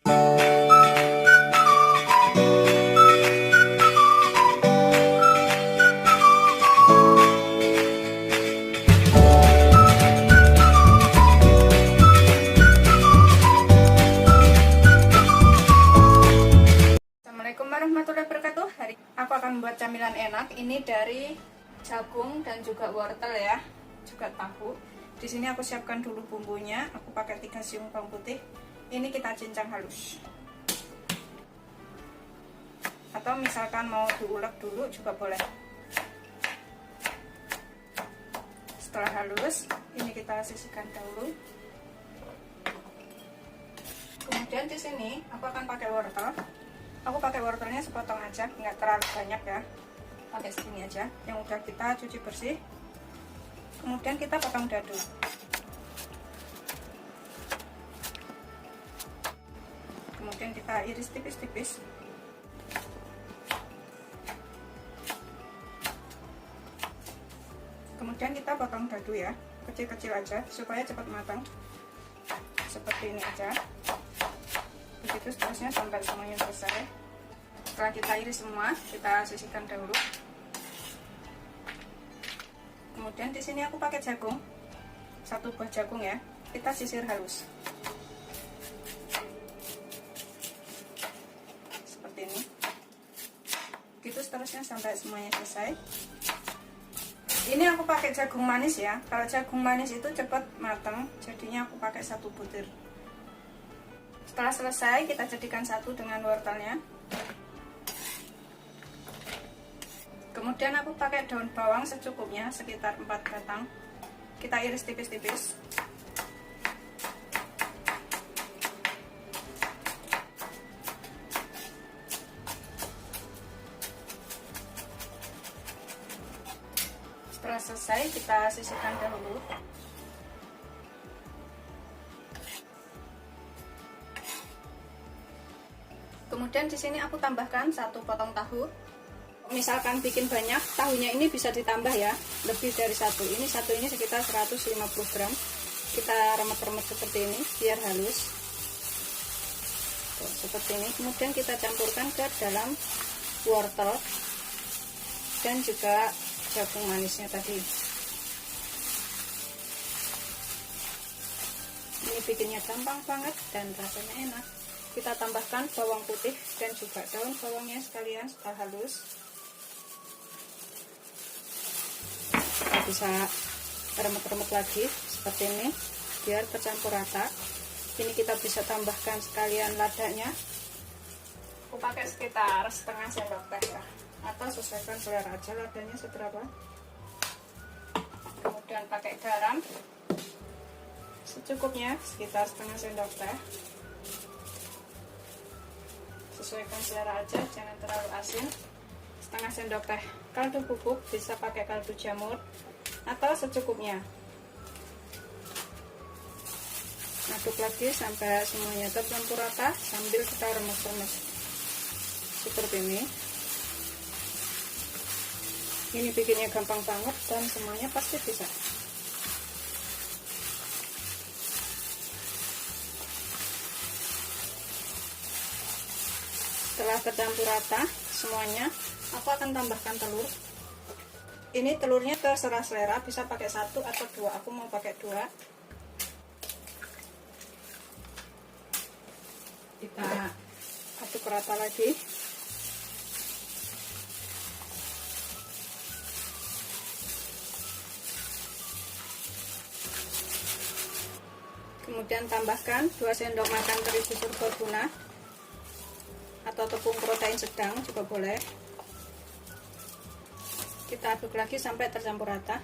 Assalamualaikum warahmatullahi wabarakatuh. Hari aku akan membuat camilan enak. Ini dari jagung dan juga wortel ya, juga tahu. Di sini aku siapkan dulu bumbunya. Aku pakai 3 siung bawang putih. Ini kita cincang halus. Atau misalkan mau diulek dulu juga boleh. Setelah halus, ini kita sisihkan dahulu. Kemudian di sini aku akan pakai wortel. Aku pakai wortelnya sepotong aja, nggak terlalu banyak ya. Pakai segini aja, yang udah kita cuci bersih. Kemudian kita potong dadu. Kemudian kita iris tipis-tipis. Kemudian kita potong dadu ya, kecil-kecil aja supaya cepat matang. Seperti ini aja. Begitu seterusnya sampai semuanya selesai. Setelah kita iris semua, kita sisihkan dahulu. Kemudian di sini aku pakai jagung, 1 buah jagung ya. Kita sisir halus. Seperti ini. Gitu seterusnya sampai semuanya selesai. Ini aku pakai jagung manis ya. Kalau jagung manis itu cepat matang, jadinya aku pakai 1 butir. Setelah selesai, kita jadikan satu dengan wortelnya. Kemudian aku pakai daun bawang secukupnya, sekitar 4 batang. Kita iris tipis-tipis. Setelah selesai, kita sisihkan dahulu. Kemudian di sini aku tambahkan 1 potong tahu. Misalkan bikin banyak, tahunya ini bisa ditambah ya, lebih dari 1. Ini satu ini sekitar 150 gram. Kita remet-remet seperti ini biar halus. Tuh, seperti ini. Kemudian kita campurkan ke dalam wortel dan juga jagung manisnya tadi. Ini bikinnya gampang banget dan rasanya enak. Kita tambahkan bawang putih dan juga daun bawangnya sekalian setelah halus. Kita bisa remet-remet lagi seperti ini biar tercampur rata. Ini kita bisa tambahkan sekalian ladanya. Aku pakai sekitar setengah sendok teh ya, atau sesuaikan selera aja ladanya seberapa. Kemudian pakai garam secukupnya, sekitar setengah sendok teh. Sesuaikan selera aja, jangan terlalu asin. Setengah sendok teh kaldu bubuk, bisa pakai kaldu jamur atau secukupnya. Aduk lagi sampai semuanya tercampur rata sambil kita remes-remes seperti ini. Ini bikinnya gampang banget dan semuanya pasti bisa. Setelah tercampur rata semuanya, aku akan tambahkan telur. Ini telurnya terserah selera, bisa pakai 1 atau 2. Aku mau pakai 2. Kita aduk rata lagi. Kemudian tambahkan 2 sendok makan terigu serbaguna atau tepung protein sedang juga boleh. Kita aduk lagi sampai tercampur rata.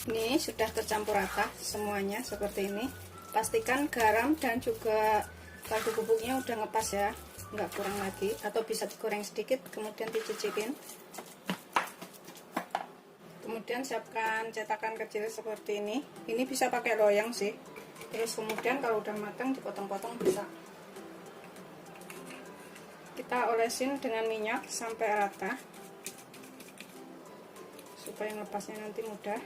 Ini sudah tercampur rata semuanya seperti ini. Pastikan garam dan juga kaldu bubuknya udah ngepas ya, nggak kurang lagi, atau bisa digoreng sedikit kemudian dicicipin. Kemudian siapkan cetakan kecil seperti ini. Ini bisa pakai loyang sih. Terus kemudian kalau udah matang dipotong-potong bisa. Kita olesin dengan minyak sampai rata. supaya ngepasnya nanti mudah.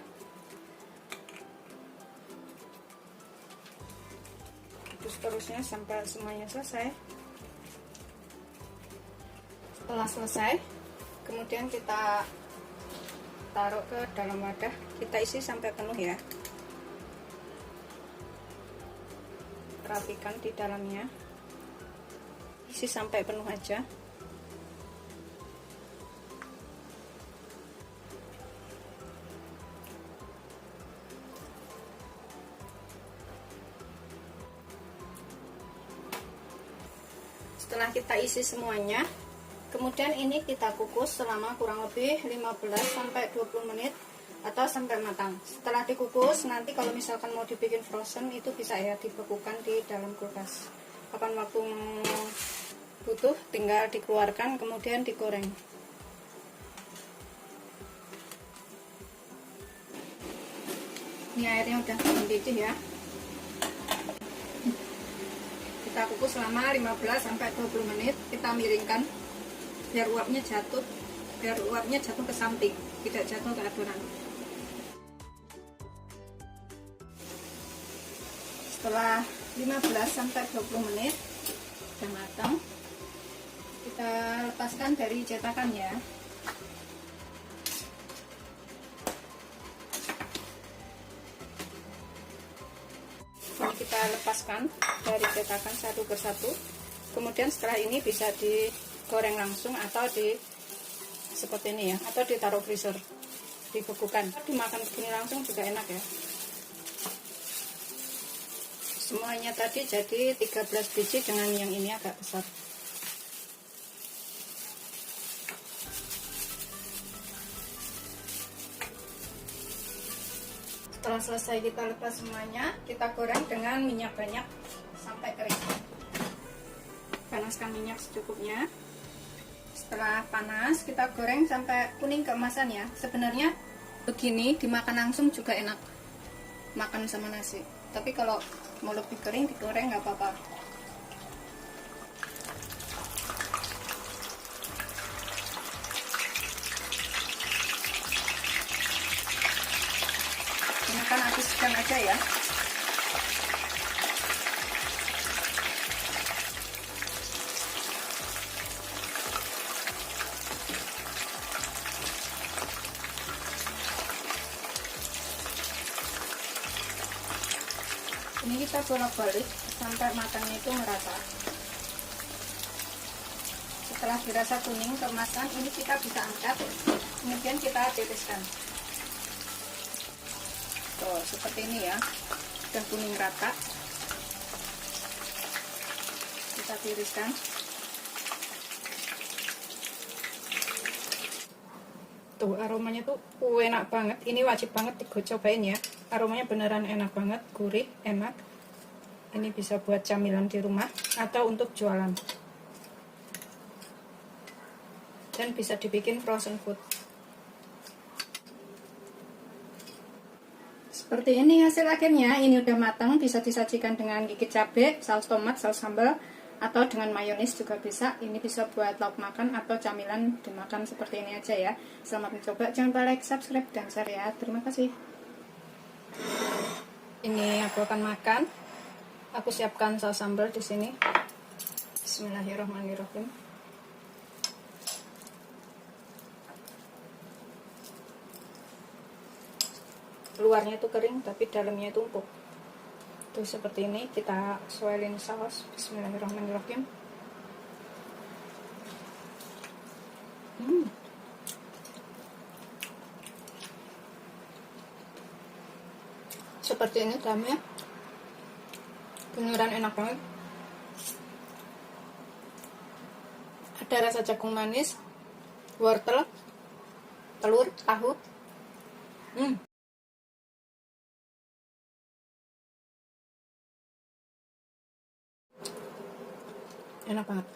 Terus terusnya sampai semuanya selesai. Setelah selesai, kemudian kita taruh ke dalam wadah, kita isi sampai penuh ya. Rapikan di dalamnya, isi sampai penuh aja. Setelah kita isi semuanya, kemudian ini kita kukus selama kurang lebih 15-20 menit atau sampai matang. Setelah dikukus, nanti kalau misalkan mau dibikin frozen itu bisa ya dibekukan di dalam kulkas. Kapan waktu butuh tinggal dikeluarkan kemudian digoreng. Ini airnya udah mendidih ya. Kita kukus selama 15-20 menit. Kita miringkan biar uapnya jatuh ke samping, tidak jatuh ke adonan. Setelah 15-20 menit sudah matang, kita lepaskan dari cetakan ya. Ini kita lepaskan dari cetakan satu persatu. Kemudian setelah ini bisa digoreng langsung atau seperti ini ya, atau ditaruh freezer, dibekukan. Dimakan begini langsung juga enak ya. Semuanya tadi jadi 13 biji dengan yang ini agak besar. Setelah selesai kita lepas semuanya, kita goreng dengan minyak banyak sampai kering. Panaskan minyak secukupnya. Setelah panas, kita goreng sampai kuning keemasan ya. Sebenarnya begini dimakan langsung juga enak, makan sama nasi. Tapi kalau mau lebih kering digoreng nggak apa-apa. Gunakan api sedang aja ya. Ini kita bolak-balik sampai matangnya itu merata. Setelah dirasa kuning keemasan, ini kita bisa angkat, kemudian kita tiriskan. Tuh, seperti ini ya, sudah kuning rata. Kita tiriskan. Tuh, aromanya tuh enak banget. Ini wajib banget dicobain ya. Aromanya beneran enak banget, gurih, enak. Ini bisa buat camilan di rumah atau untuk jualan. Dan bisa dibikin frozen food. Seperti ini hasil akhirnya. Ini udah matang, bisa disajikan dengan gigit cabai, saus tomat, saus sambal, atau dengan mayonis juga bisa. Ini bisa buat lauk makan atau camilan dimakan seperti ini aja ya. Selamat mencoba, jangan lupa like, subscribe, dan share ya. Terima kasih. Ini aku akan makan. Aku siapkan saus sambal di sini. Bismillahirrahmanirrahim. Luarnya itu kering tapi dalamnya itu empuk. Tuh seperti ini, kita swirlin saus. Bismillahirrahmanirrahim. Seperti ini dalamnya, beneran enak banget. Ada rasa jagung manis, wortel, telur, tahu. Enak banget.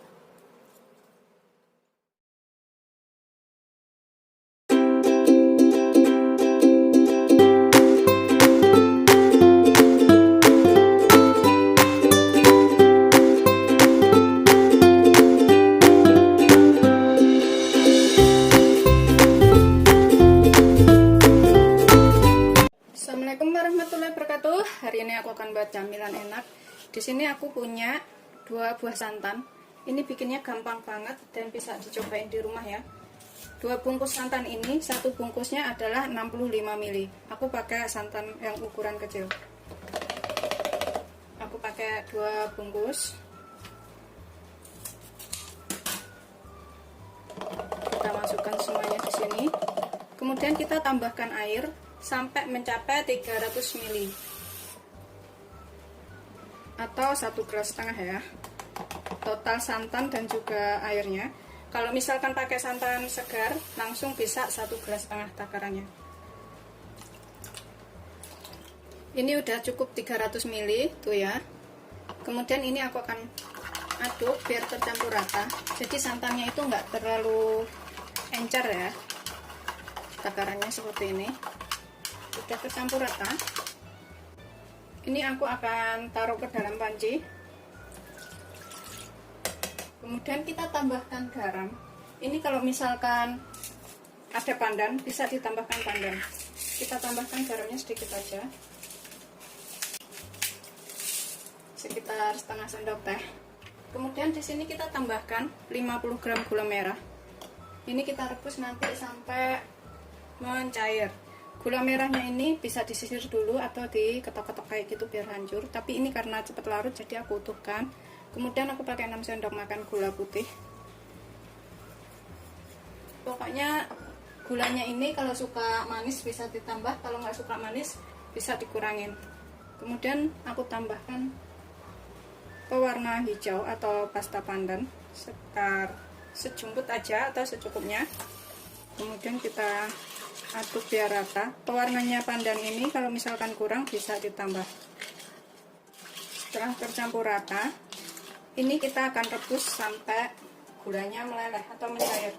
akan buat camilan enak. Di sini aku punya 2 buah santan. Ini bikinnya gampang banget dan bisa dicobain di rumah ya. 2 bungkus santan ini, satu bungkusnya adalah 65 ml. Aku pakai santan yang ukuran kecil. Aku pakai 2 bungkus. Kita masukkan semuanya di sini. Kemudian kita tambahkan air sampai mencapai 300 ml atau 1,5 gelas ya. Total santan dan juga airnya. Kalau misalkan pakai santan segar, langsung bisa 1,5 gelas takarannya. Ini udah cukup 300 ml tuh ya. Kemudian ini aku akan aduk biar tercampur rata. Jadi santannya itu enggak terlalu encer ya. Takarannya seperti ini. Sudah tercampur rata. Ini aku akan taruh ke dalam panci. Kemudian kita tambahkan garam. Ini kalau misalkan ada pandan, bisa ditambahkan pandan. Kita tambahkan garamnya sedikit aja, sekitar setengah sendok teh. Kemudian di sini kita tambahkan 50 gram gula merah. Ini kita rebus nanti sampai mencair. Gula merahnya ini bisa disisir dulu atau diketok-ketok kayak gitu biar hancur. Tapi ini karena cepat larut jadi aku utuhkan. Kemudian aku pakai 6 sendok makan gula putih. Pokoknya gulanya ini kalau suka manis bisa ditambah, kalau nggak suka manis bisa dikurangin. Kemudian aku tambahkan pewarna hijau atau pasta pandan sekitar sejumput aja atau secukupnya. Kemudian kita aduk biar rata. Pewarnanya pandan ini kalau misalkan kurang bisa ditambah. Setelah tercampur rata, ini kita akan rebus sampai gulanya meleleh atau mencair.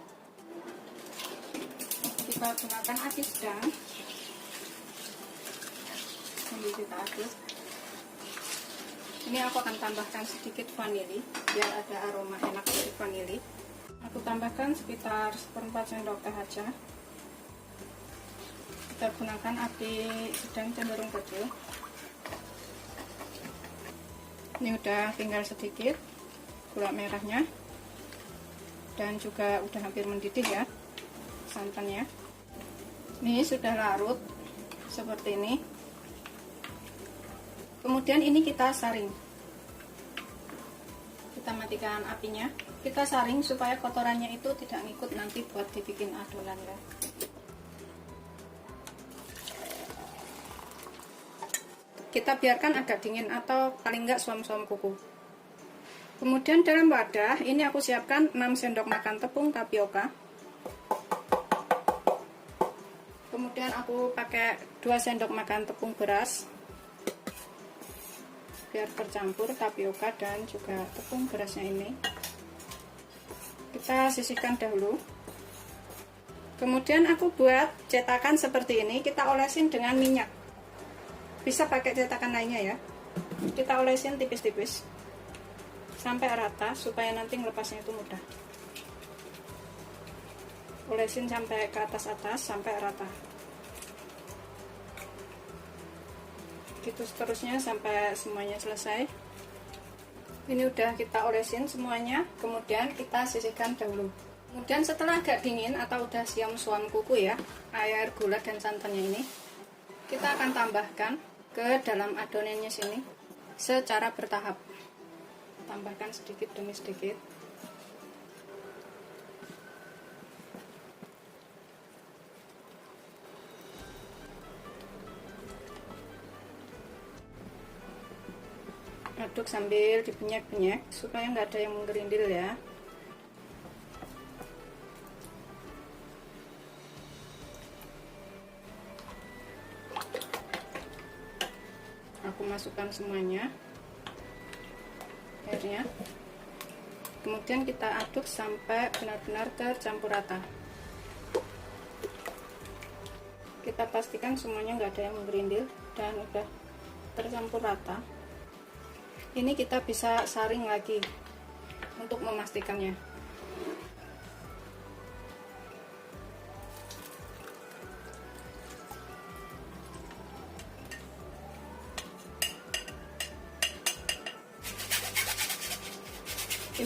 Kita gunakan api sedang. Ini kita aduk. Ini aku akan tambahkan sedikit vanili biar ada aroma enak dari vanili. Aku tambahkan sekitar 1/4 sendok teh aja. Kita gunakan api sedang cenderung kecil. Ini udah tinggal sedikit gula merahnya dan juga udah hampir mendidih ya santannya. Ini sudah larut seperti ini. Kemudian ini kita saring. Kita matikan apinya. Kita saring supaya kotorannya itu tidak ngikut nanti buat dibikin adonan ya. Kita biarkan agak dingin atau paling enggak suam-suam kuku. Kemudian dalam wadah ini aku siapkan 6 sendok makan tepung tapioka. Kemudian aku pakai 2 sendok makan tepung beras biar tercampur tapioka dan juga tepung berasnya ini. Kita sisihkan dahulu. Kemudian aku buat cetakan seperti ini, kita olesin dengan minyak. Bisa pakai cetakan lainnya ya. Kita olesin tipis-tipis sampai rata supaya nanti melepasnya itu mudah. Olesin sampai ke atas-atas sampai rata. Gitu seterusnya sampai semuanya selesai. Ini udah kita olesin semuanya, kemudian kita sisihkan dahulu. Kemudian setelah agak dingin atau udah siam suam kuku ya, air gula dan santannya ini, kita akan tambahkan ke dalam adonannya sini secara bertahap. Tambahkan sedikit demi sedikit. Aduk sambil dibenyak-benyak supaya nggak ada yang menggerindil ya. Aku masukkan semuanya airnya. Kemudian kita aduk sampai benar-benar tercampur rata. Kita pastikan semuanya nggak ada yang menggerindil dan udah tercampur rata. Ini kita bisa saring lagi untuk memastikannya.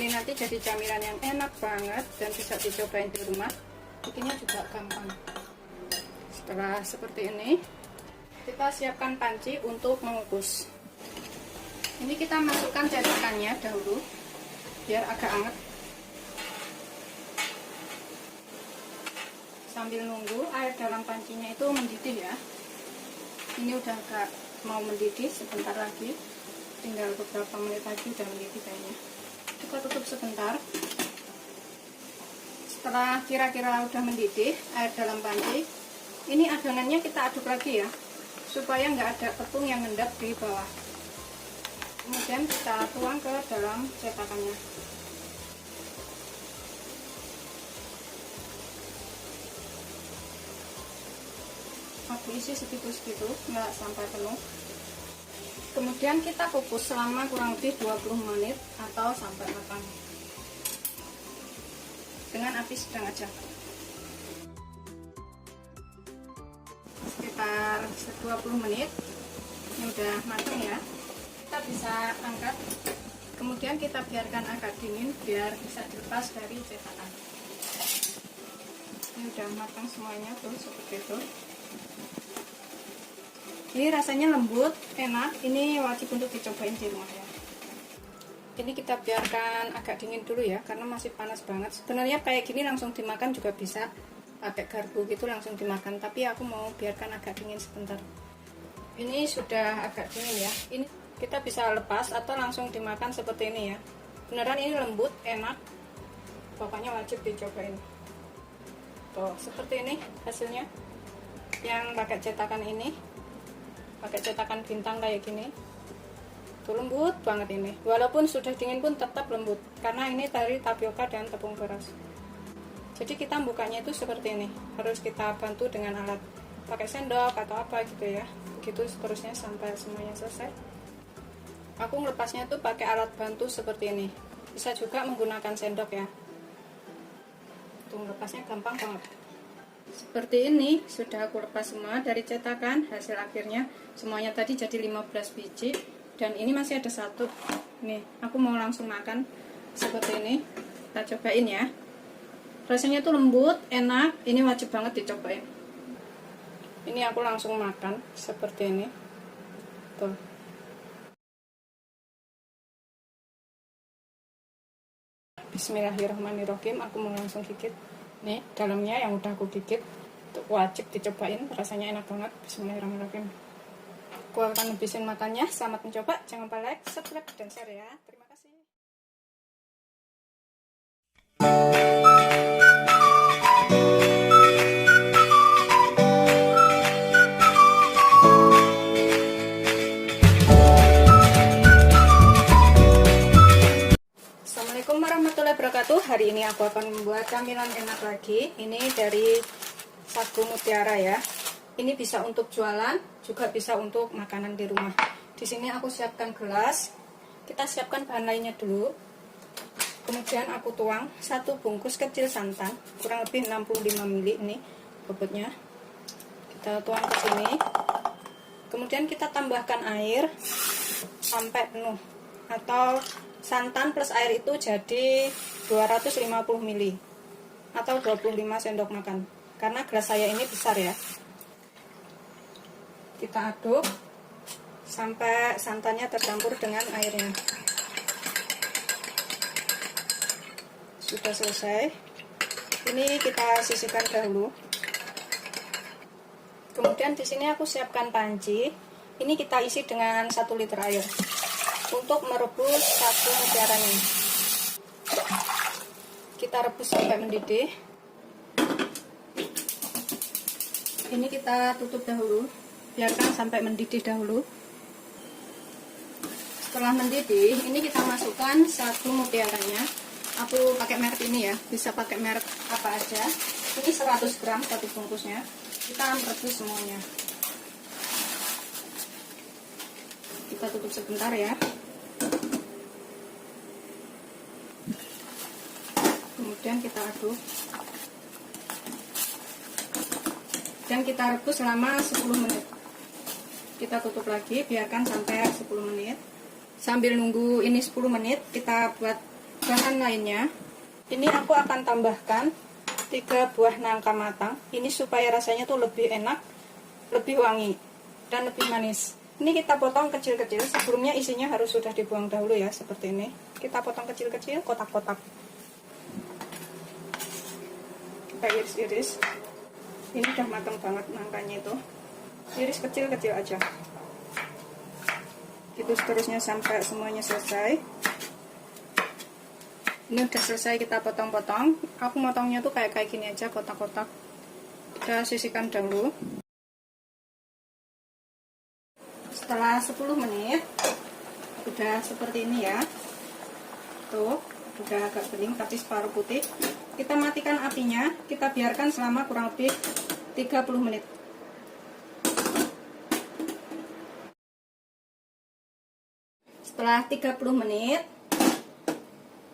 ini nanti jadi camilan yang enak banget dan bisa dicobain di rumah. Bikinnya juga gampang. Setelah seperti ini, kita siapkan panci untuk mengukus. Ini kita masukkan cetakannya dahulu biar agak hangat. Sambil nunggu air dalam pancinya itu mendidih ya. Ini udah agak mau mendidih, sebentar lagi, tinggal beberapa menit lagi udah mendidih kayaknya. Kita tutup sebentar. Setelah kira-kira udah mendidih air dalam panci, ini adonannya kita aduk lagi ya, supaya nggak ada tepung yang ngendap di bawah. Kemudian kita tuang ke dalam cetakannya. Aku isi segitu-segitu, nggak sampai penuh. Kemudian kita kukus selama kurang lebih 20 menit atau sampai matang dengan api sedang aja. Sekitar 20 menit ini udah matang ya, kita bisa angkat. Kemudian kita biarkan agak dingin biar bisa dilepas dari cetakan. Ini udah matang semuanya tuh, seperti itu. Ini rasanya lembut, enak. Ini wajib untuk dicobain di rumah ya. Ini kita biarkan agak dingin dulu ya, karena masih panas banget. Sebenarnya kayak gini langsung dimakan juga bisa, pakai garpu gitu langsung dimakan. Tapi aku mau biarkan agak dingin sebentar. Ini sudah agak dingin ya. Ini kita bisa lepas atau langsung dimakan seperti ini ya. Beneran ini lembut, enak. Pokoknya wajib dicobain. Tuh, seperti ini hasilnya. Yang pakai cetakan ini, pakai cetakan bintang kayak gini. Tuh lembut banget ini. Walaupun sudah dingin pun tetap lembut, karena ini dari tapioka dan tepung beras. Jadi kita bukanya itu seperti ini. Harus kita bantu dengan alat, pakai sendok atau apa gitu ya. Begitu seterusnya sampai semuanya selesai. Aku melepasnya tuh pakai alat bantu seperti ini. Bisa juga menggunakan sendok ya. Tuh melepasnya gampang banget. Seperti ini sudah aku lepas semua dari cetakan. Hasil akhirnya semuanya tadi jadi 15 biji. Dan ini masih ada satu. Nih, aku mau langsung makan seperti ini. Kita cobain ya. Rasanya tuh lembut, enak. Ini wajib banget dicobain. Ini aku langsung makan seperti ini. Tuh. Bismillahirrahmanirrahim. Aku mau langsung gigit. Nih, dalamnya yang udah aku gigit. Tuh, wajib dicobain. Rasanya enak banget. Bismillahirrahmanirrahim. Aku akan habisin makannya. Selamat mencoba. Jangan lupa like, subscribe, dan share ya. Terima kasih. Assalamualaikum warahmatullahi wabarakatuh. Hari ini aku akan membuat camilan enak lagi. Ini dari Sagu Mutiara ya. Ini bisa untuk jualan, juga bisa untuk makanan di rumah. Di sini aku siapkan gelas. Kita siapkan bahan lainnya dulu. Kemudian aku tuang 1 bungkus kecil santan, kurang lebih 65 ml ini bobotnya. Kita tuang ke sini. Kemudian kita tambahkan air sampai penuh, atau santan plus air itu jadi 250 ml atau 25 sendok makan. Karena gelas saya ini besar ya. Kita aduk sampai santannya tercampur dengan airnya. Sudah selesai. Ini kita sisihkan dahulu. Kemudian di sini aku siapkan panci. Ini kita isi dengan 1 liter air untuk merebus sagu mutiara ini. Kita rebus sampai mendidih. Ini kita tutup dahulu. Biarkan sampai mendidih dahulu. Setelah mendidih, ini kita masukkan sagu mutiaranya. Aku pakai merek ini ya, bisa pakai merek apa aja. Ini 100 gram 1 bungkusnya. Kita merebus semuanya. Kita tutup sebentar ya. Kemudian kita aduk. Dan kita rebus selama 10 menit. Kita tutup lagi, biarkan sampai 10 menit. Sambil nunggu ini 10 menit, kita buat bahan lainnya, ini aku akan tambahkan 3 buah nangka matang. Ini supaya rasanya tuh lebih enak, lebih wangi, dan lebih manis. Ini kita potong kecil-kecil. Sebelumnya isinya harus sudah dibuang dahulu ya, seperti ini. Kita potong kecil-kecil, kotak-kotak. Kita iris-iris. Ini udah matang banget nangkanya itu. Iris kecil-kecil aja. Itu seterusnya sampai semuanya selesai. Ini udah selesai kita potong-potong. Aku motongnya tuh kayak gini aja, kotak-kotak. Kita sisihkan dahulu. Setelah 10 menit udah seperti ini ya. Tuh, udah agak bening tapi separuh putih. Kita matikan apinya, kita biarkan selama kurang lebih 30 menit. Setelah 30 menit,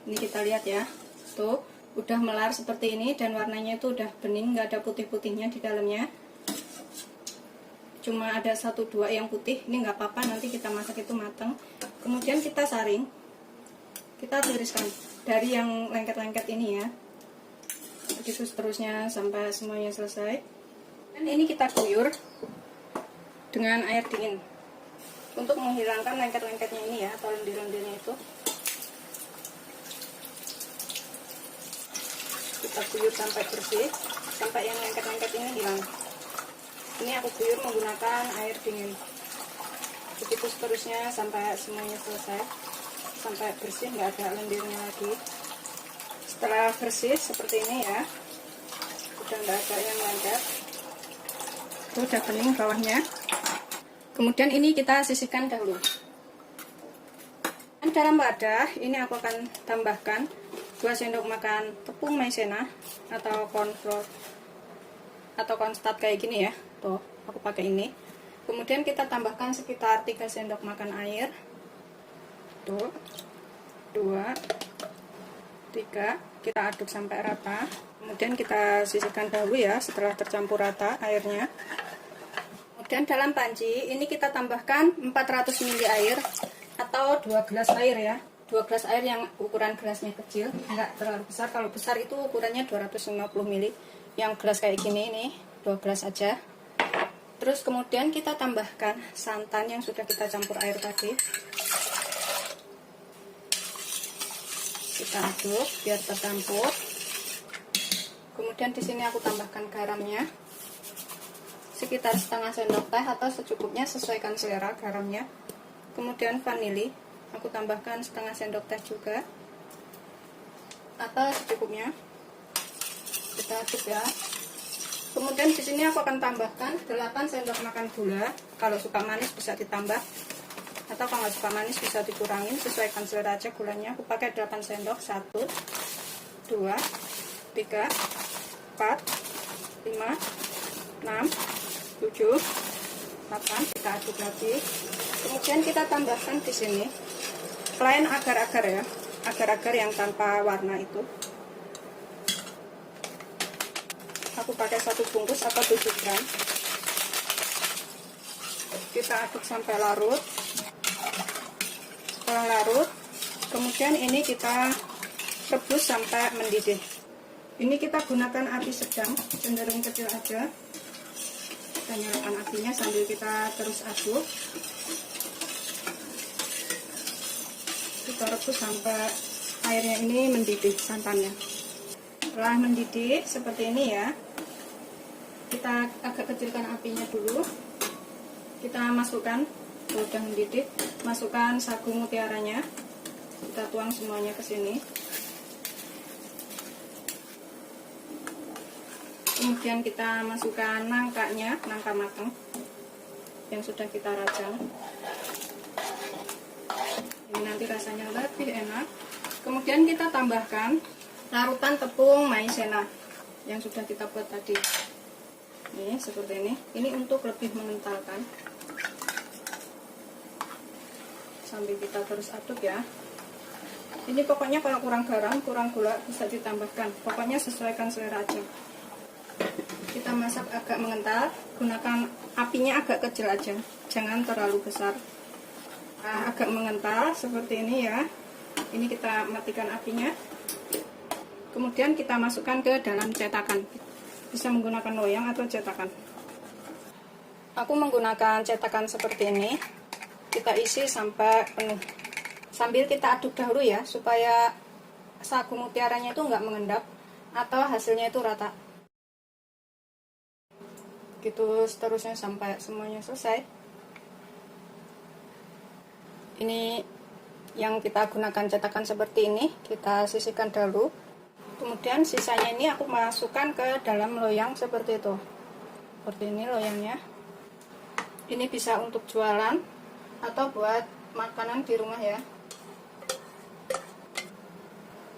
ini kita lihat ya, tuh udah melar seperti ini dan warnanya itu udah bening, nggak ada putih-putihnya di dalamnya. Cuma ada 1-2 yang putih, ini nggak apa-apa, nanti kita masak itu matang. Kemudian kita saring, kita tiriskan dari yang lengket-lengket ini ya. Begitu seterusnya sampai semuanya selesai. Dan ini kita guyur dengan air dingin untuk menghilangkan lengket-lengketnya ini ya, atau lendir-lendirnya itu. Kita guyur sampai bersih, sampai yang lengket-lengket ini hilang. Ini aku guyur menggunakan air dingin. Begitu seterusnya sampai semuanya selesai, sampai bersih, nggak ada lendirnya lagi. Setelah bersih seperti ini ya, udah nggak ada yang lengket, itu udah bening bawahnya. Kemudian ini kita sisihkan dahulu. Dan dalam wadah ini aku akan tambahkan 2 sendok makan tepung maizena atau cornflour atau cornstarch kayak gini ya. Tuh, aku pakai ini. Kemudian kita tambahkan sekitar 3 sendok makan air. Tuh, 2, 3, kita aduk sampai rata. Kemudian kita sisihkan dahulu ya setelah tercampur rata airnya. Kemudian dalam panci ini kita tambahkan 400 ml air atau 2 gelas air ya. 2 gelas air yang ukuran gelasnya kecil, enggak terlalu besar. Kalau besar itu ukurannya 250 ml. Yang gelas kayak gini ini 2 gelas aja. Terus kemudian kita tambahkan santan yang sudah kita campur air tadi. Kita aduk biar tercampur. Kemudian di sini aku tambahkan garamnya sekitar setengah sendok teh atau secukupnya, sesuaikan selera garamnya. Kemudian vanili aku tambahkan setengah sendok teh juga atau secukupnya. Kita aduk ya. Kemudian di sini aku akan tambahkan 8 sendok makan gula. Kalau suka manis bisa ditambah, atau kalau nggak suka manis bisa dikurangin, sesuaikan selera aja gulanya. Aku pakai 8 sendok. 1, 2, 3, 4, 5, 6, 7, 8. Kita aduk lagi. Kemudian kita tambahkan di sini plain agar-agar ya, agar-agar yang tanpa warna itu. Aku pakai 1 bungkus atau 7 gram. Kita aduk sampai larut. Setelah larut, kemudian ini kita rebus sampai mendidih. Ini kita gunakan api sedang, cenderung kecil aja. Kita nyalakan apinya sambil kita terus aduk. Kita rebus sampai airnya ini mendidih, santannya. Setelah mendidih seperti ini ya, kita agak kecilkan apinya dulu. Kita masukkan, udah mendidih, masukkan sagu mutiaranya. Kita tuang semuanya ke sini. Kemudian kita masukkan nangkanya, nangka matang yang sudah kita rajang. Ini nanti rasanya lebih enak. Kemudian kita tambahkan larutan tepung maizena yang sudah kita buat tadi. Ini seperti ini. Ini untuk lebih mengentalkan. Sambil kita terus aduk ya. Ini pokoknya kalau kurang garam, kurang gula bisa ditambahkan. Pokoknya sesuaikan selera aja. Kita masak agak mengental, gunakan apinya agak kecil aja, jangan terlalu besar. Nah, agak mengental seperti ini ya. Ini kita matikan apinya. Kemudian kita masukkan ke dalam cetakan. Bisa menggunakan loyang atau cetakan. Aku menggunakan cetakan seperti ini. Kita isi sampai penuh. Sambil kita aduk dahulu ya, supaya sagu mutiaranya itu nggak mengendap atau hasilnya itu rata. Gitu seterusnya sampai semuanya selesai. Ini yang kita gunakan cetakan seperti ini, kita sisihkan dahulu. Kemudian sisanya ini aku masukkan ke dalam loyang seperti itu. Seperti ini loyangnya. Ini bisa untuk jualan atau buat makanan di rumah ya.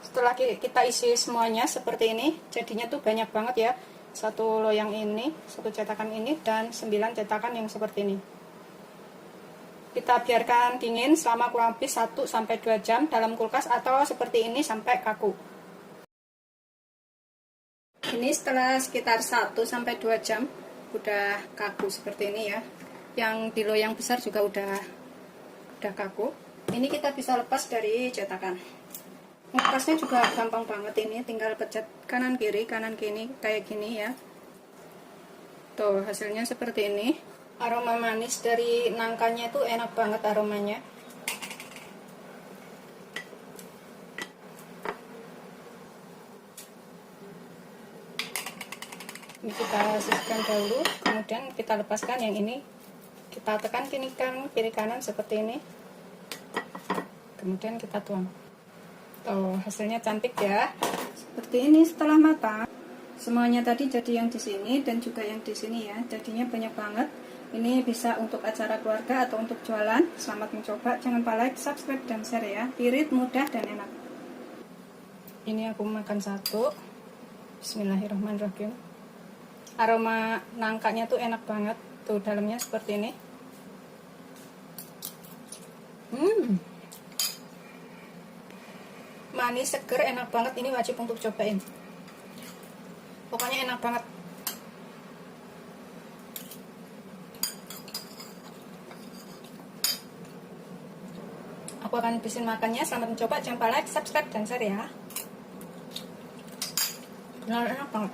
Setelah kita isi semuanya seperti ini, jadinya tuh banyak banget ya. Satu loyang ini, satu cetakan ini, dan 9 cetakan yang seperti ini. Kita biarkan dingin selama kurang lebih 1-2 jam dalam kulkas atau seperti ini sampai kaku. Ini setelah sekitar 1-2 jam udah kaku seperti ini ya. Yang di loyang besar juga udah kaku. Ini kita bisa lepas dari cetakan. Lepasnya juga gampang banget ini, tinggal pencet kanan kiri kayak gini ya. Tuh hasilnya seperti ini. Aroma manis dari nangkanya itu enak banget aromanya. Ini kita sisihkan dahulu, kemudian kita lepaskan yang ini. Kita tekan kiri kanan seperti ini. Kemudian kita tuang. Tuh hasilnya cantik ya. Seperti ini setelah matang. Semuanya tadi jadi yang di sini dan juga yang di sini ya. Jadinya banyak banget. Ini bisa untuk acara keluarga atau untuk jualan. Selamat mencoba. Jangan lupa like, subscribe, dan share ya. Irit, mudah, dan enak. Ini aku makan satu. Bismillahirrahmanirrahim. Aroma nangkanya tuh enak banget. Tuh dalamnya seperti ini. Manis, seger, enak banget. Ini wajib untuk cobain. Pokoknya enak banget. Aku akan habisin makannya. Selamat mencoba. Jangan lupa like, subscribe, dan share ya. Benar enak banget.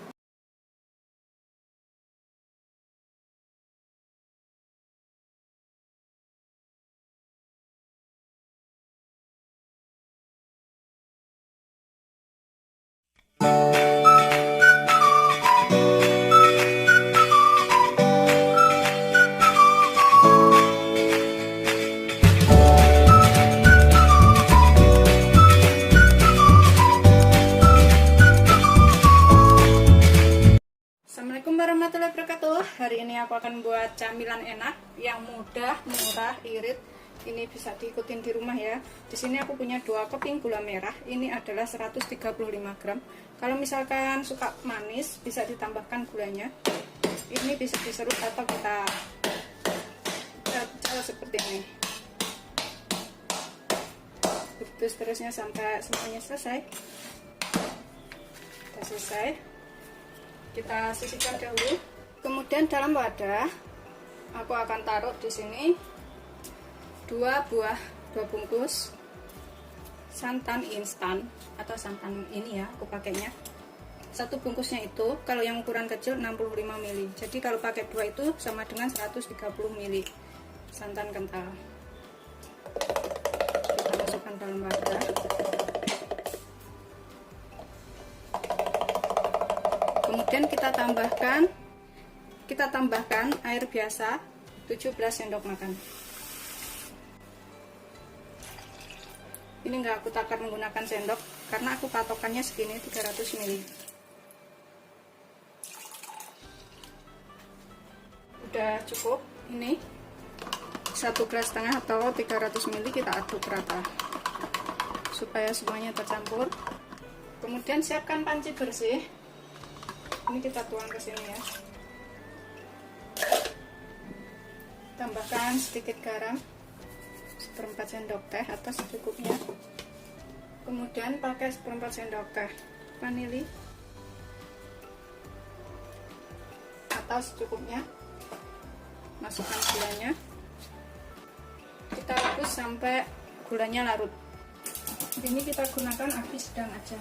Assalamualaikum warahmatullahi wabarakatuh. Hari ini aku akan buat camilan enak yang mudah, murah, irit. Ini bisa diikutin di rumah ya. Di sini aku punya 2 keping gula merah. Ini adalah 135 gram. Kalau misalkan suka manis, bisa ditambahkan gulanya. Ini bisa diserut atau kita seperti ini. Terus seterusnya sampai semuanya selesai. Sudah selesai. Kita sisihkan dahulu. Kemudian dalam wadah aku akan taruh di sini 2 bungkus santan instan atau santan ini ya, aku pakainya. Satu bungkusnya itu kalau yang ukuran kecil 65 ml. Jadi kalau pakai 2 itu sama dengan 130 ml santan kental. Kita masukkan dalam wadah. Kemudian kita tambahkan air biasa 17 sendok makan. Ini enggak aku takar menggunakan sendok karena aku patokannya segini 300 ml. Udah cukup. Ini 1,5 gelas atau 300 ml kita aduk rata supaya semuanya tercampur. Kemudian siapkan panci bersih. Ini kita tuang ke sini ya. Tambahkan sedikit garam, 1/4 sendok teh atau secukupnya. Kemudian pakai 1/4 sendok teh vanili atau secukupnya. Masukkan gulanya. Kita rebus sampai gulanya larut. Ini kita gunakan api sedang aja.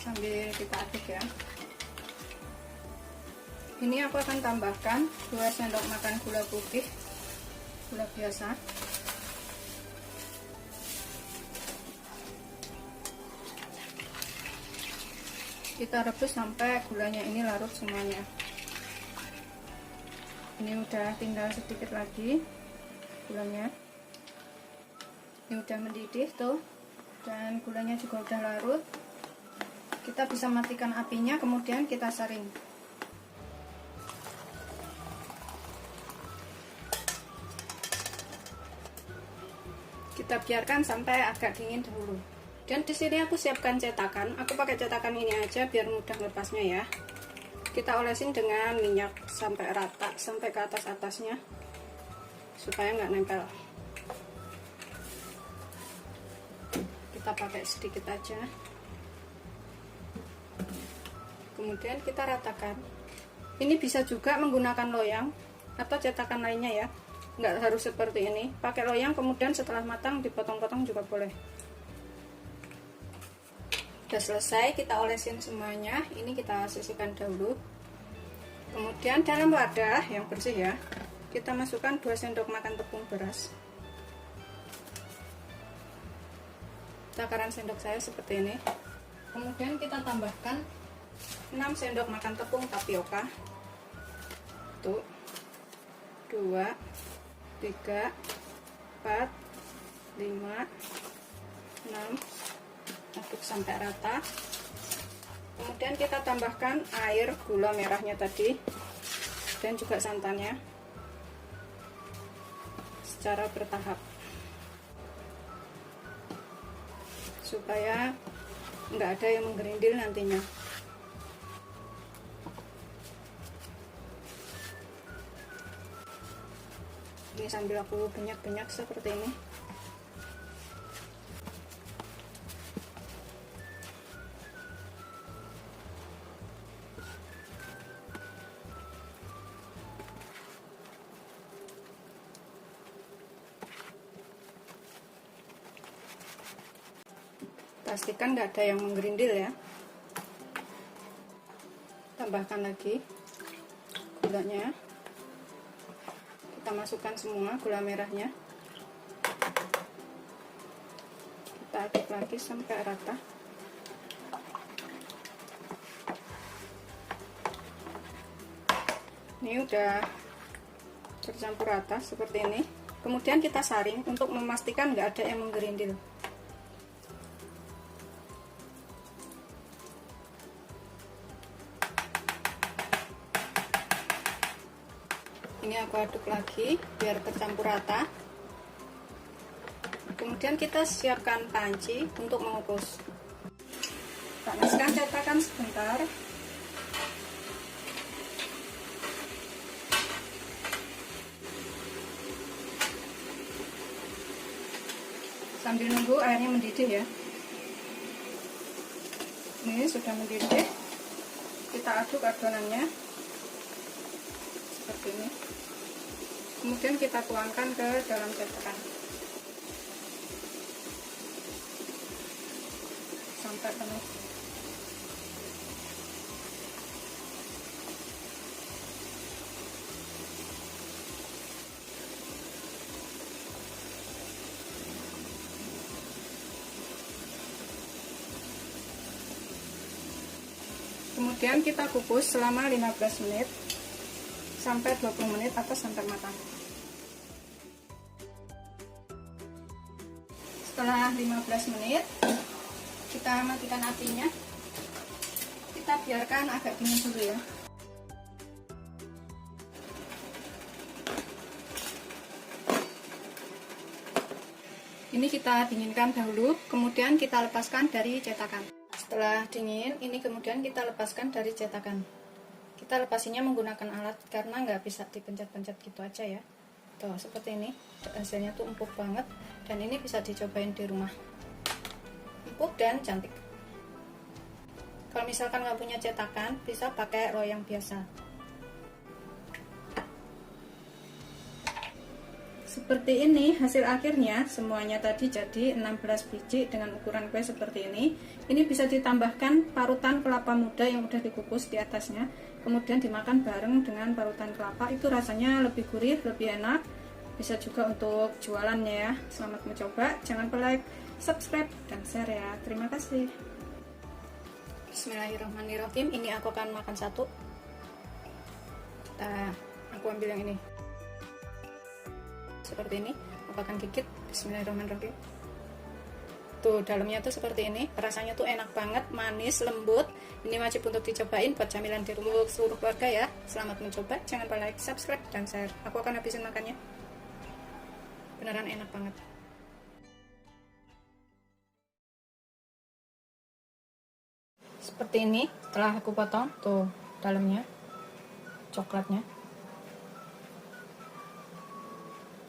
Sambil kita aduk ya. Ini aku akan tambahkan 2 sendok makan gula putih, gula biasa. Kita rebus sampai gulanya ini larut semuanya. Ini udah tinggal sedikit lagi gulanya. Ini udah mendidih tuh, dan gulanya juga udah larut. Kita bisa matikan apinya, kemudian kita saring. Kita biarkan sampai agak dingin dahulu. Dan di sini aku siapkan cetakan. Aku pakai cetakan ini aja biar mudah lepasnya ya. Kita olesin dengan minyak sampai rata, sampai ke atas-atasnya, supaya nggak nempel. Kita pakai sedikit aja. Kemudian kita ratakan. Ini bisa juga menggunakan loyang atau cetakan lainnya ya. Nggak harus seperti ini. Pakai loyang, kemudian setelah matang dipotong-potong juga boleh. Udah selesai, kita olesin semuanya. Ini kita sisihkan dahulu. Kemudian dalam wadah yang bersih ya, kita masukkan 2 sendok makan tepung beras. Takaran sendok saya seperti ini. Kemudian kita tambahkan 6 sendok makan tepung tapioka. 1, 2, 3, 4, 5, 6. Aduk sampai rata. Kemudian kita tambahkan air, gula merahnya tadi, dan juga santannya secara bertahap, supaya nggak ada yang menggerindil nantinya. Ini sambil aku banyak-banyak seperti ini. Pastikan nggak ada yang menggerindil ya. Tambahkan lagi gulanya. Kita masukkan semua gula merahnya. Kita aduk lagi sampai rata. Ini udah tercampur rata seperti ini. Kemudian kita saring untuk memastikan nggak ada yang menggerindil. Ini aku aduk lagi biar tercampur rata. Kemudian kita siapkan panci untuk mengukus. Panaskan cetakan sebentar. Sambil nunggu airnya mendidih ya. Ini sudah mendidih. Kita aduk adonannya seperti ini. Kemudian kita tuangkan ke dalam cetakan sampai penuh. Kemudian kita kukus selama 15 menit sampai 20 menit atau sampai matang. Setelah 15 menit kita matikan apinya. Kita biarkan agak dingin dulu ya. Ini kita dinginkan dahulu, kemudian kita lepaskan dari cetakan. Setelah dingin, ini kemudian kita lepaskan dari cetakan. Kita lepasinya menggunakan alat karena nggak bisa dipencet-pencet gitu aja ya. Tuh seperti ini, hasilnya tuh empuk banget, dan ini bisa dicobain di rumah. Empuk dan cantik. Kalau misalkan nggak punya cetakan, bisa pakai loyang biasa. Seperti ini hasil akhirnya, semuanya tadi jadi 16 biji dengan ukuran kue seperti ini. Ini bisa ditambahkan parutan kelapa muda yang udah dikukus di atasnya, kemudian dimakan bareng dengan parutan kelapa, itu rasanya lebih gurih, lebih enak. Bisa juga untuk jualannya ya. Selamat mencoba, jangan lupa like, subscribe, dan share ya. Terima kasih. Bismillahirrahmanirrahim. Ini aku akan makan satu. Aku ambil yang ini seperti ini, aku akan gigit. Bismillahirrahmanirrahim. Tuh dalamnya tuh seperti ini, rasanya tuh enak banget, manis, lembut. Ini wajib untuk dicobain buat camilan di rumah seluruh keluarga ya. Selamat mencoba, jangan lupa like, subscribe, dan share. Aku akan habisin makannya, beneran enak banget. Seperti ini setelah aku potong, tuh dalamnya coklatnya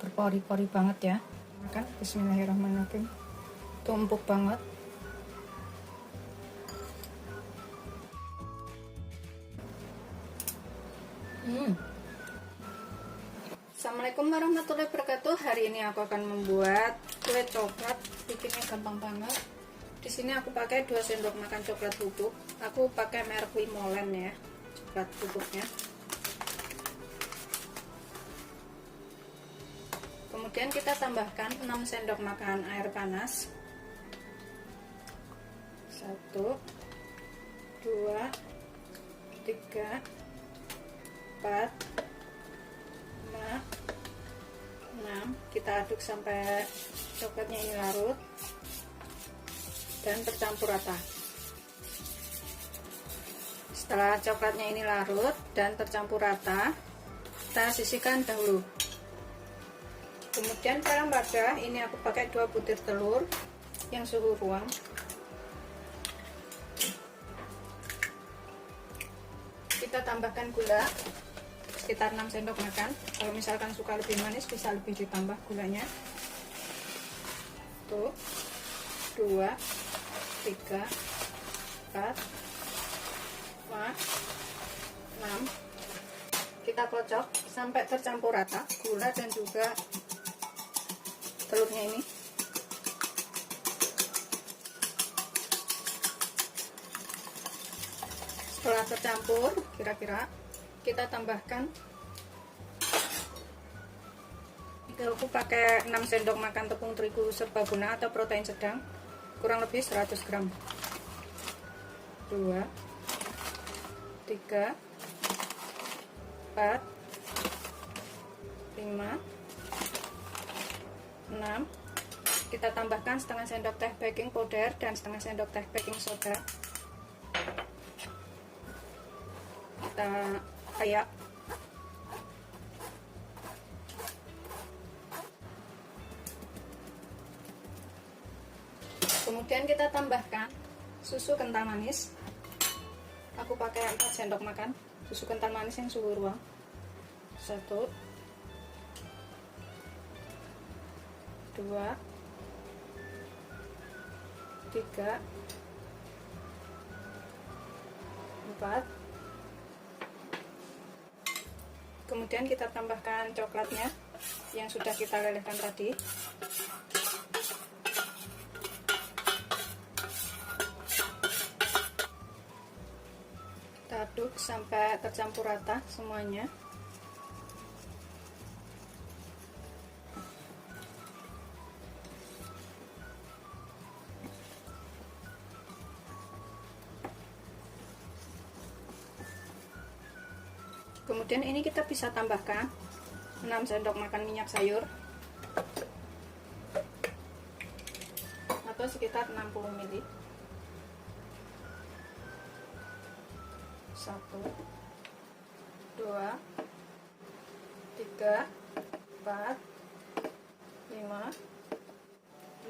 berpori-pori banget ya. Makan. Bismillahirrahmanirrahim. Tumpuk banget. Assalamualaikum warahmatullahi wabarakatuh. Hari ini aku akan membuat kue coklat. Bikinnya gampang banget. Di sini aku pakai 2 sendok makan coklat bubuk. Aku pakai merek Wimolen ya, coklat bubuknya. Kemudian kita tambahkan 6 sendok makan air panas. 1 2 3 4 5 6. Kita aduk sampai coklatnya ini larut dan tercampur rata. Setelah coklatnya ini larut dan tercampur rata, kita sisihkan dahulu. Kemudian dalam wadah ini aku pakai 2 butir telur yang suhu ruang. Kita tambahkan gula sekitar 6 sendok makan. Kalau misalkan suka lebih manis bisa lebih ditambah gulanya. Tuh 2 3 4 5 6. Kita kocok sampai tercampur rata gula dan juga telurnya ini. Setelah tercampur kira-kira, kita tambahkan, aku pakai 6 sendok makan tepung terigu serbaguna atau protein sedang, kurang lebih 100 gram. 2 3 4 5 6. Kita tambahkan setengah sendok teh baking powder dan setengah sendok teh baking soda. Kita ayak. Kemudian kita tambahkan susu kental manis. Aku pakai 4 sendok makan susu kental manis yang suhu ruang. 1 2 3 4. Kemudian kita tambahkan coklatnya yang sudah kita lelehkan tadi. Kita aduk sampai tercampur rata semuanya. Kemudian ini kita bisa tambahkan 6 sendok makan minyak sayur atau sekitar 60 ml. 1 2 3 4 5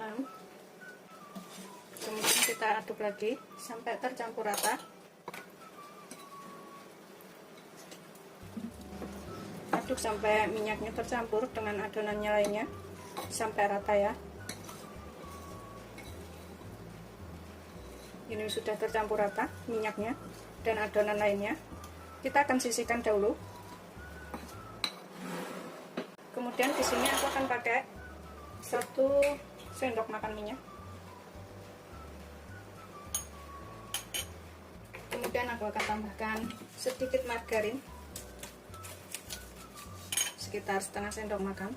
6. Kemudian kita aduk lagi sampai tercampur rata. Aduk sampai minyaknya tercampur dengan adonannya lainnya sampai rata ya. Ini sudah tercampur rata minyaknya dan adonan lainnya. Kita akan sisihkan dahulu. Kemudian di sini aku akan pakai 1 sendok makan minyak. Kemudian aku akan tambahkan sedikit margarin, sekitar setengah sendok makan.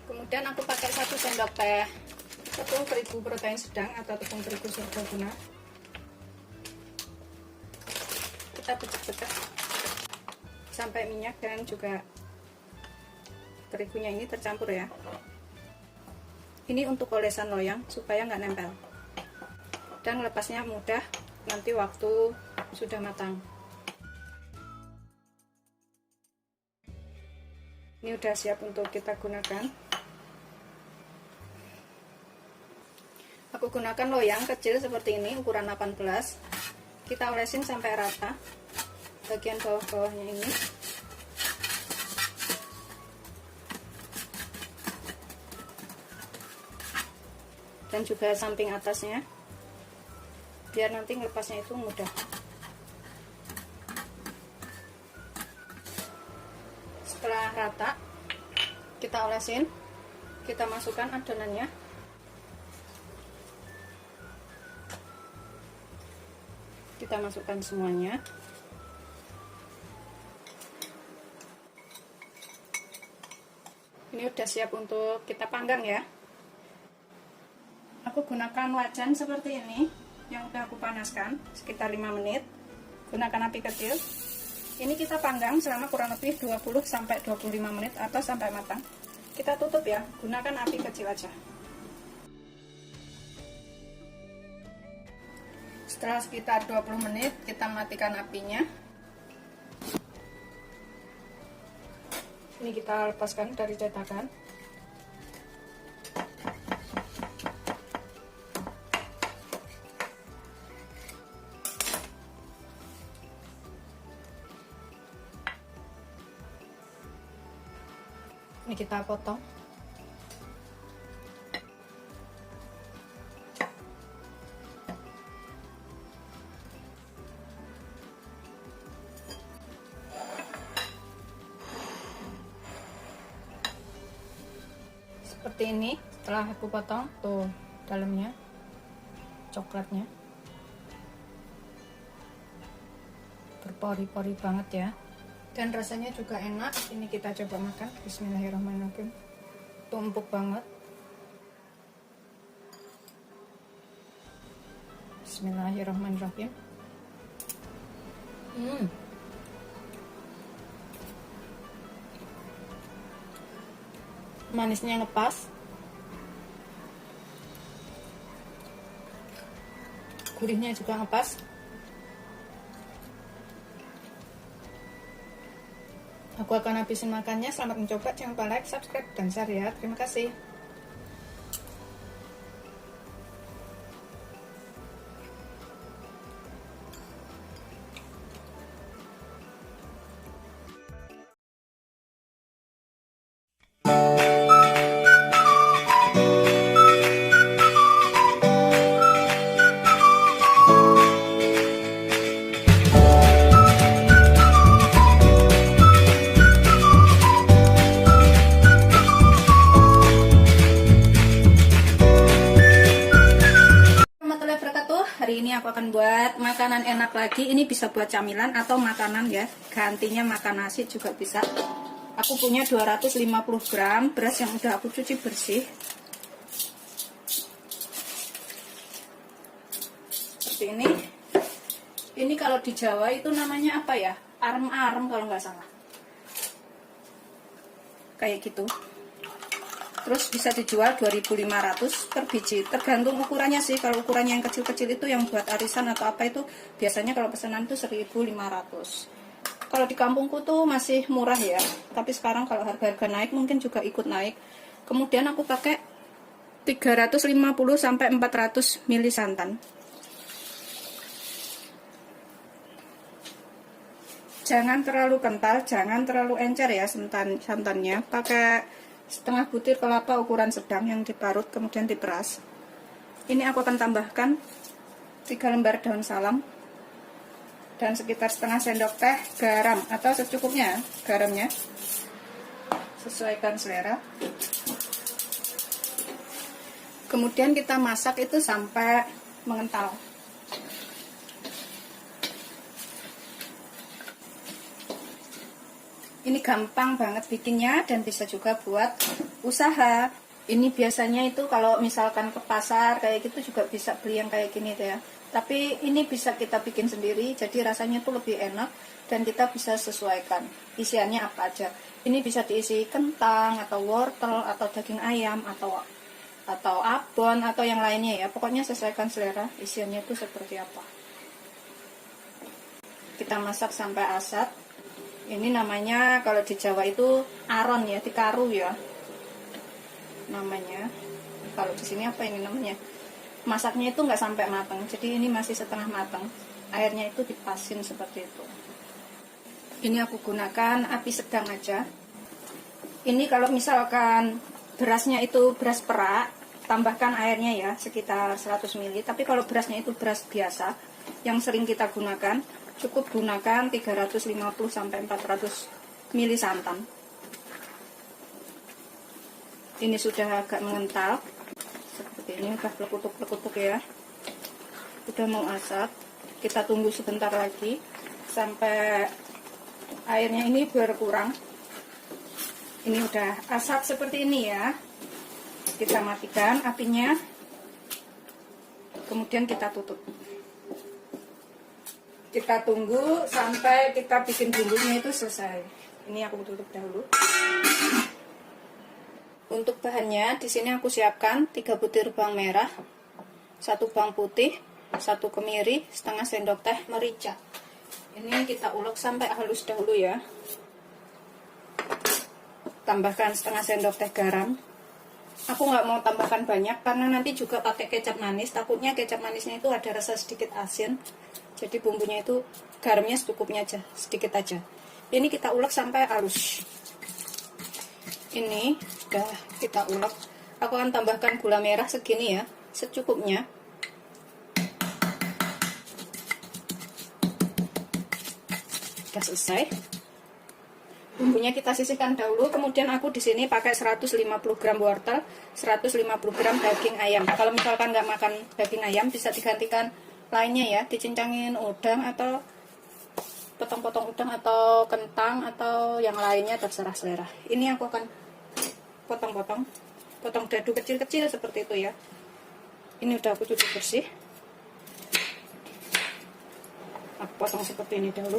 Kemudian aku pakai 1 sendok teh tepung terigu protein sedang atau tepung terigu serbaguna. Kita pecah-pecah sampai minyak dan juga terigunya ini tercampur ya. Ini untuk olesan loyang supaya nggak nempel dan lepasnya mudah nanti waktu sudah matang. Ini udah siap untuk kita gunakan. Aku gunakan loyang kecil seperti ini, ukuran 18. Kita olesin sampai rata bagian bawah-bawahnya ini. Dan juga samping atasnya, biar nanti ngelepasnya itu mudah. Setelah rata, kita olesin, kita masukkan adonannya. Kita masukkan semuanya. Ini udah siap untuk kita panggang ya. Aku gunakan wajan seperti ini yang udah aku panaskan sekitar 5 menit. Gunakan api kecil. Ini kita panggang selama kurang lebih 20-25 menit atau sampai matang. Kita tutup ya, gunakan api kecil aja. Setelah sekitar 20 menit kita matikan apinya. Ini kita lepaskan dari cetakan. Ini kita potong. Seperti ini. Setelah aku potong, tuh dalamnya coklatnya berpori-pori banget ya, dan rasanya juga enak. Ini kita coba makan. Bismillahirrahmanirrahim. Tumpuk banget. Bismillahirrahmanirrahim. Manisnya ngepas, gurihnya juga ngepas. Aku akan habisin makannya. Selamat mencoba. Jangan lupa like, subscribe, dan share ya. Terima kasih. Hari ini aku akan buat makanan enak lagi. Ini bisa buat camilan atau makanan ya. Gantinya makan nasi juga bisa. Aku punya 250 gram beras yang udah aku cuci bersih. Seperti ini. Ini kalau di Jawa itu namanya apa ya? Arem-arem kalau nggak salah. Kayak gitu. Terus bisa dijual 2.500 per biji, tergantung ukurannya sih. Kalau ukurannya yang kecil-kecil itu yang buat arisan atau apa itu biasanya kalau pesanan itu 1.500. Kalau di kampungku tuh masih murah ya, tapi sekarang kalau harga-harga naik mungkin juga ikut naik. Kemudian aku pakai 350 sampai 400 ml santan. Jangan terlalu kental, jangan terlalu encer ya santannya. Pakai setengah butir kelapa ukuran sedang yang diparut kemudian diperas. Ini aku akan tambahkan 3 lembar daun salam. dan sekitar setengah sendok teh garam atau secukupnya garamnya, sesuaikan selera. Kemudian kita masak itu sampai mengental. Ini gampang banget bikinnya dan bisa juga buat usaha. Ini biasanya itu kalau misalkan ke pasar kayak gitu juga bisa beli yang kayak gini ya. Tapi ini bisa kita bikin sendiri, jadi rasanya tuh lebih enak dan kita bisa sesuaikan isiannya apa aja. Ini bisa diisi kentang atau wortel atau daging ayam atau abon atau yang lainnya ya. Pokoknya sesuaikan selera isiannya itu seperti apa. Kita masak sampai asat. Ini namanya kalau di Jawa itu aron ya, dikaru ya namanya. Kalau di sini apa ini namanya? Masaknya itu nggak sampai matang, jadi ini masih setengah matang. Airnya itu dipasin seperti itu. Ini aku gunakan api sedang aja. Ini kalau misalkan berasnya itu beras perak, tambahkan airnya ya sekitar 100 ml. Tapi kalau berasnya itu beras biasa yang sering kita gunakan, cukup gunakan 350 sampai 400 ml santan. Ini sudah agak mengental. Seperti ini udah lekutuk-lekutuk ya. Udah mau asat. Kita tunggu sebentar lagi sampai airnya ini berkurang. Ini udah asat seperti ini ya. Kita matikan apinya. Kemudian kita tutup. Kita tunggu sampai kita bikin bumbunya itu selesai. Ini aku tutup dahulu. Untuk bahannya di sini aku siapkan 3 butir bawang merah, 1 bawang putih, 1 kemiri, setengah sendok teh merica. Ini kita ulek sampai halus dahulu ya. Tambahkan setengah sendok teh garam. Aku nggak mau tambahkan banyak karena nanti juga pakai kecap manis. Takutnya kecap manisnya itu ada rasa sedikit asin. Jadi bumbunya itu garamnya secukupnya aja, sedikit aja. Ini kita ulek sampai halus. Ini udah kita ulek. Aku akan tambahkan gula merah segini ya, secukupnya. Udah selesai. Bumbunya kita sisihkan dahulu. Kemudian aku di sini pakai 150 gram wortel, 150 gram daging ayam. Kalau misalkan nggak makan daging ayam, bisa digantikan lainnya ya, dicincangin udang atau potong-potong udang atau kentang atau yang lainnya, terserah selera. Ini aku akan potong-potong, potong dadu kecil-kecil seperti itu ya. Ini udah aku cuci bersih. Aku potong seperti ini dahulu.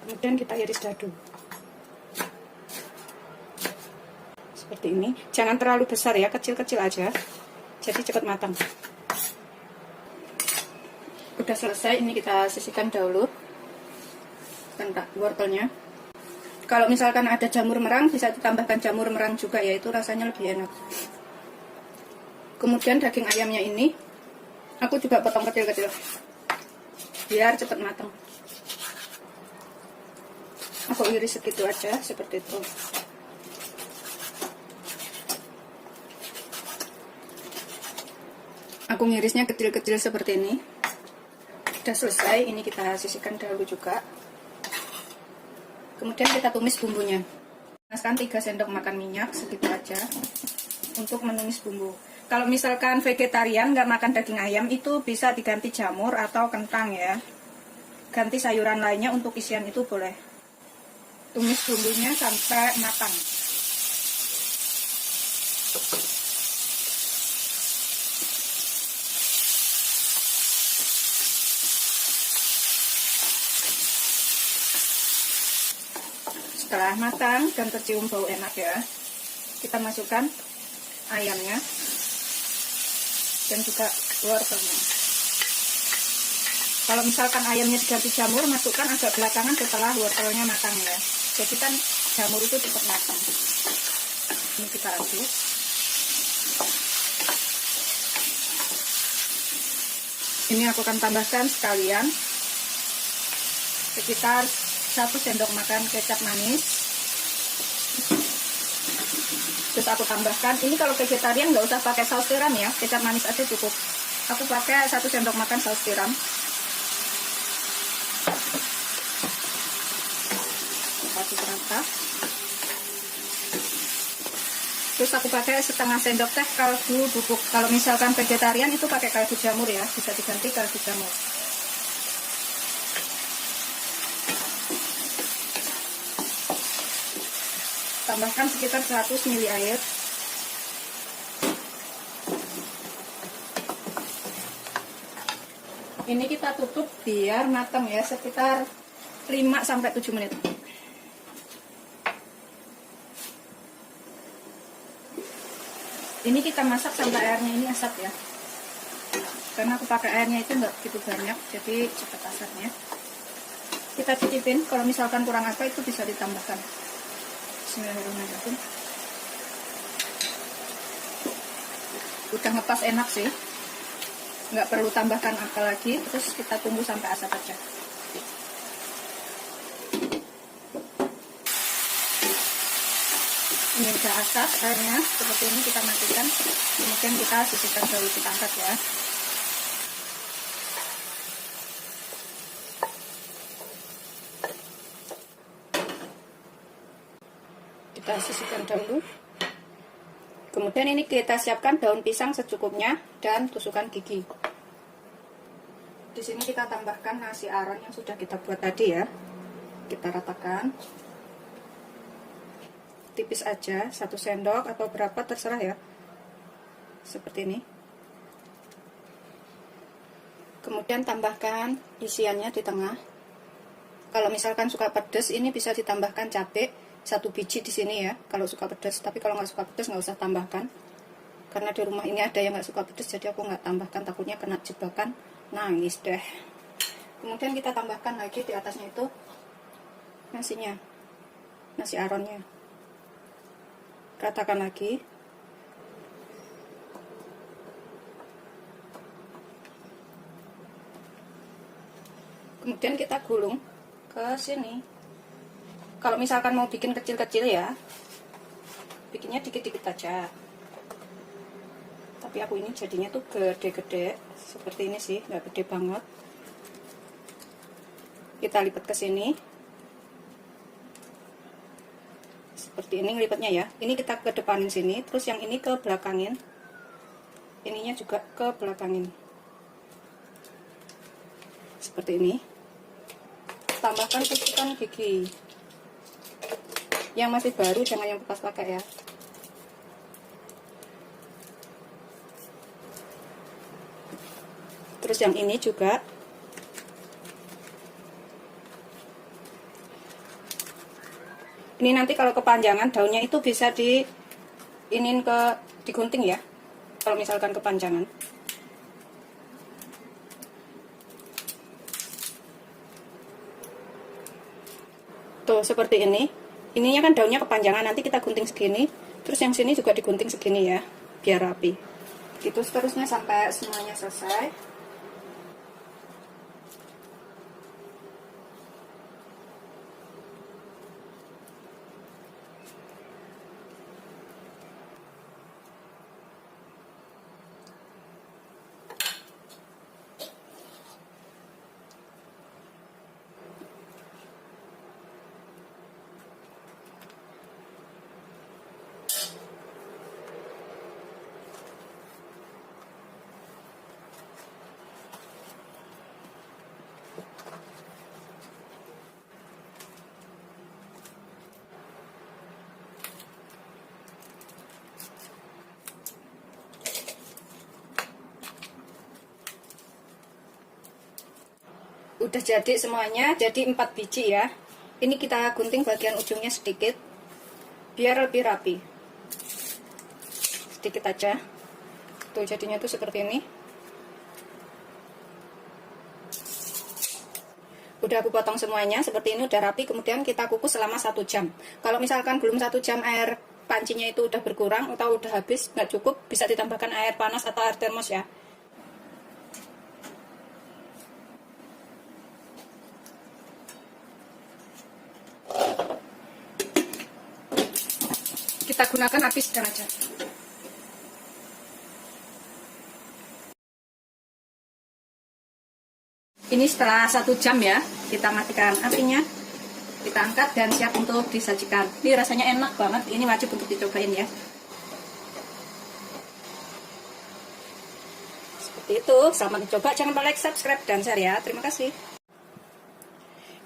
Kemudian kita iris dadu. Seperti ini. Jangan terlalu besar ya, kecil-kecil aja. Jadi cepat matang. Udah selesai, ini kita sisihkan dahulu kentang wortelnya. Kalau misalkan ada jamur merang, bisa ditambahkan jamur merang juga ya, itu rasanya lebih enak. Kemudian daging ayamnya ini aku juga potong kecil-kecil biar cepat matang. Aku iris segitu aja, seperti itu. Aku ngirisnya kecil-kecil seperti ini. Udah selesai, ini kita sisihkan dahulu juga. Kemudian kita tumis bumbunya. Panaskan 3 sendok makan minyak, segitu aja untuk menumis bumbu. Kalau misalkan vegetarian nggak makan daging ayam, itu bisa diganti jamur atau kentang ya. Ganti sayuran lainnya untuk isian itu boleh. Tumis bumbunya sampai matang. Setelah matang dan tercium bau enak ya, kita masukkan ayamnya dan juga wortelnya. Kalau misalkan ayamnya diganti jamur, masukkan agak belakangan setelah wortelnya matang ya. Jadi kan jamur itu cepat matang. Ini kita aduk. Ini aku akan tambahkan sekalian sekitar 1 sendok makan kecap manis. Terus aku tambahkan, ini kalau vegetarian nggak usah pakai saus tiram ya, kecap manis aja cukup. Aku pakai 1 sendok makan saus tiram. Kasih rata. Terus aku pakai setengah sendok teh kaldu bubuk. Kalau misalkan vegetarian itu pakai kaldu jamur ya, bisa diganti kaldu jamur. Tambahkan sekitar 100 ml air. Ini kita tutup biar matang ya, sekitar 5-7 menit. Ini kita masak sampai airnya ini asap ya, karena aku pakai airnya itu nggak begitu banyak, jadi cepat asapnya. Kita cicipin, kalau misalkan kurang apa itu bisa ditambahkan. Bismillahirrahmanirrahim. Udah ngepas, enak sih, nggak perlu tambahkan apa lagi. Terus kita tunggu sampai asap aja. Ini udah asap airnya, seperti ini kita matikan. Kemudian kita sisihkan dulu, kita angkat ya. Kita sisihkan dulu. Kemudian ini kita siapkan daun pisang secukupnya dan tusukan gigi. Di sini kita tambahkan nasi aron yang sudah kita buat tadi ya. Kita ratakan. Tipis aja, 1 sendok atau berapa terserah ya, seperti ini. Kemudian tambahkan isiannya di tengah. Kalau misalkan suka pedas, ini bisa ditambahkan cabai 1 biji di sini ya, kalau suka pedas. Tapi kalau nggak suka pedas nggak usah tambahkan, karena di rumah ini ada yang nggak suka pedas, jadi aku nggak tambahkan, takutnya kena jebakan nangis deh. Kemudian kita tambahkan lagi di atasnya itu nasinya, nasi aronnya. Ratakan lagi. Kemudian kita gulung ke sini. Kalau misalkan mau bikin kecil-kecil ya, bikinnya dikit-dikit aja. Tapi aku ini jadinya tuh gede-gede, seperti ini sih, nggak gede banget. Kita lipat ke sini. Seperti ini lipatnya ya. Ini kita ke depanin sini, terus yang ini ke belakangin. Ininya juga ke belakangin. Seperti ini. Tambahkan tusukan gigi. Yang masih baru, jangan yang bekas pakai ya. Terus yang ini juga. Ini nanti kalau kepanjangan daunnya itu bisa digunting ya. Kalau misalkan kepanjangan. Tuh seperti ini. Ininya kan daunnya kepanjangan, nanti kita gunting segini. Terus yang sini juga digunting segini ya, biar rapi. Gitu seterusnya sampai semuanya selesai. Udah jadi semuanya, jadi 4 biji ya. Ini kita gunting bagian ujungnya sedikit biar lebih rapi. Sedikit aja. Tuh jadinya tuh seperti ini. Udah aku potong semuanya seperti ini, udah rapi. Kemudian kita kukus selama 1 jam. Kalau misalkan belum 1 jam air pancinya itu udah berkurang atau udah habis, nggak cukup, bisa ditambahkan air panas atau air termos ya. kita gunakan api sedang aja. Ini setelah 1 jam ya, kita matikan apinya, kita angkat dan siap untuk disajikan. Ini rasanya enak banget, ini wajib untuk dicobain ya. Seperti itu, selamat mencoba, jangan lupa like, subscribe, dan share ya. Terima kasih.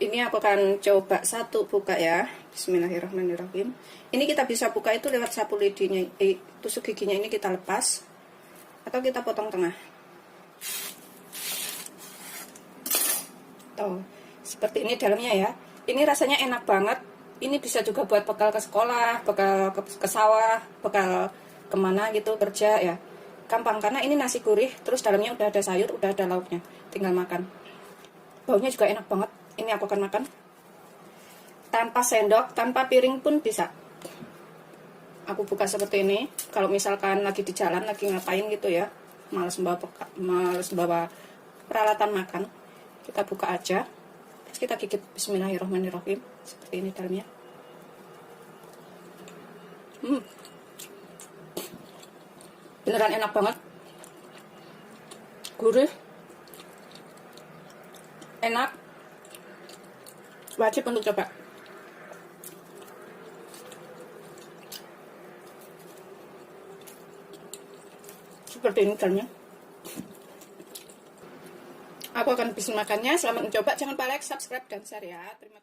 Ini aku akan coba satu buka ya. Bismillahirrahmanirrahim. Ini kita bisa buka itu lewat sapu lidinya, tusuk giginya ini kita lepas atau kita potong tengah. Tuh, seperti ini dalamnya ya. Ini rasanya enak banget. Ini bisa juga buat bekal ke sekolah, bekal ke sawah, bekal kemana gitu kerja ya. Gampang karena ini nasi gurih, terus dalamnya udah ada sayur, udah ada lauknya. Tinggal makan. Baunya juga enak banget. Ini aku akan makan. Tanpa sendok, tanpa piring pun bisa. Aku buka seperti ini. Kalau misalkan lagi di jalan, lagi ngapain gitu ya, males bawa peralatan makan. Kita buka aja, terus kita gigit. Bismillahirrahmanirrahim. Seperti ini dalamnya. Beneran enak banget, gurih, enak, wajib untuk coba. Seperti ini dalamnya. Aku akan bisa makannya. Selamat mencoba. Jangan lupa like, subscribe, dan share ya. Terima kasih.